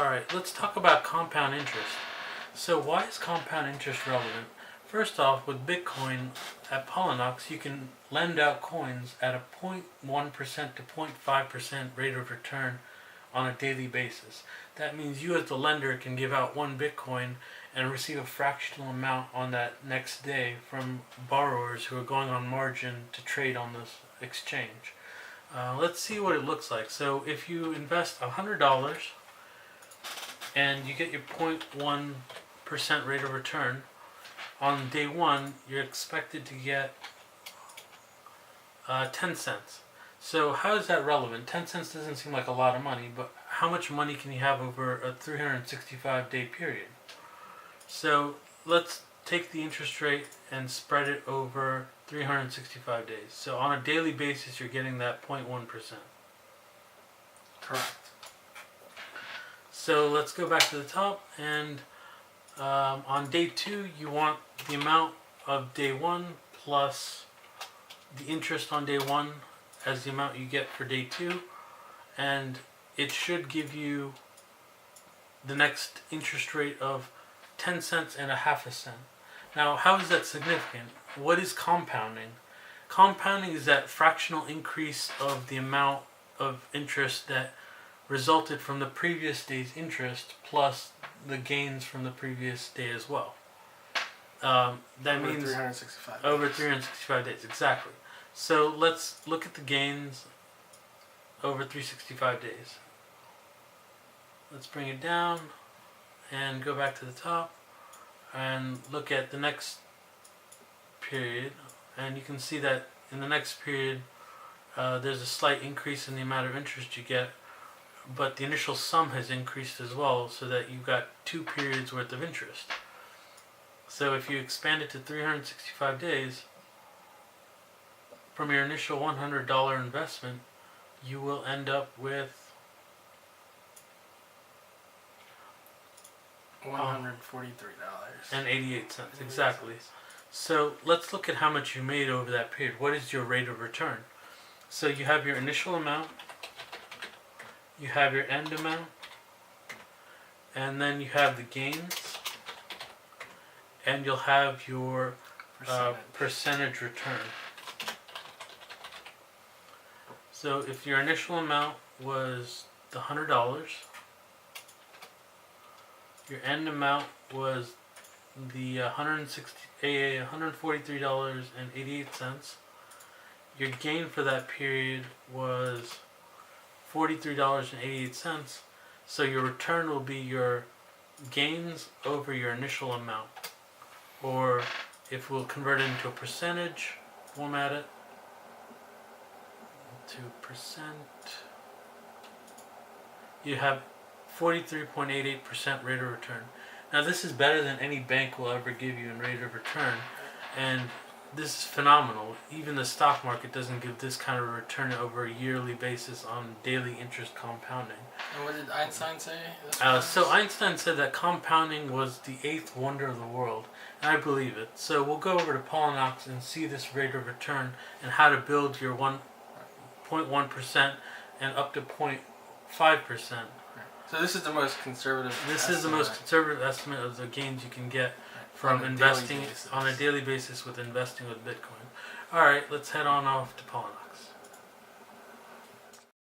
Alright, let's talk about compound interest. So why is compound interest relevant? First off, with Bitcoin at Polynox, you can lend out coins at a 0.1% to 0.5% rate of return on a daily basis. That means you as the lender can give out one Bitcoin and receive a fractional amount on that next day from borrowers who are going on margin to trade on this exchange. Let's see what it looks like. So if you invest $100 and you get your 0.1% rate of return, on day one you're expected to get 10 cents. So how is that relevant? 10 cents doesn't seem like a lot of money, but how much money can you have over a 365-day period? So let's take the interest rate and spread it over 365 days. So on a daily basis, you're getting that 0.1%. Correct. So let's go back to the top, and on day two, you want the amount of day one plus the interest on day one as the amount you get for day two, and it should give you the next interest rate of 10 cents and a half a cent. Now, how is that significant? What is compounding? Compounding is that fractional increase of the amount of interest that resulted from the previous day's interest plus the gains from the previous day as well. That over means 365 days. over 365 days, exactly. So let's look at the gains over 365 days. Let's bring it down and go back to the top and look at the next period, and you can see that in the next period there's a slight increase in the amount of interest you get, but the initial sum has increased as well, so that you've got 2 periods worth of interest. So if you expand it to 365 days, from your initial $100 investment, you will end up with $143.88. Exactly. So let's look at how much you made over that period. What is your rate of return? So you have your initial amount, you have your end amount, and then you have the gains, and you'll have your percentage return. So if your initial amount was the $100, your end amount was the $143.88. Your gain for that period was $43.88. So your return will be your gains over your initial amount. Or if we'll convert it into a percentage, format it to percent, you have 43.88% rate of return. Now this is better than any bank will ever give you in rate of return, and this is phenomenal. Even the stock market doesn't give this kind of return over a yearly basis on daily interest compounding. And what did Einstein say? So Einstein said that compounding was the 8th wonder of the world, and I believe it. So we'll go over to Polynox and see this rate of return and how to build your 1.1% and up to 0.5%. So this is the most conservative. This is the most conservative estimate of the gains you can get from on investing on a daily basis with investing with Bitcoin. All right, let's head on off to Polynox.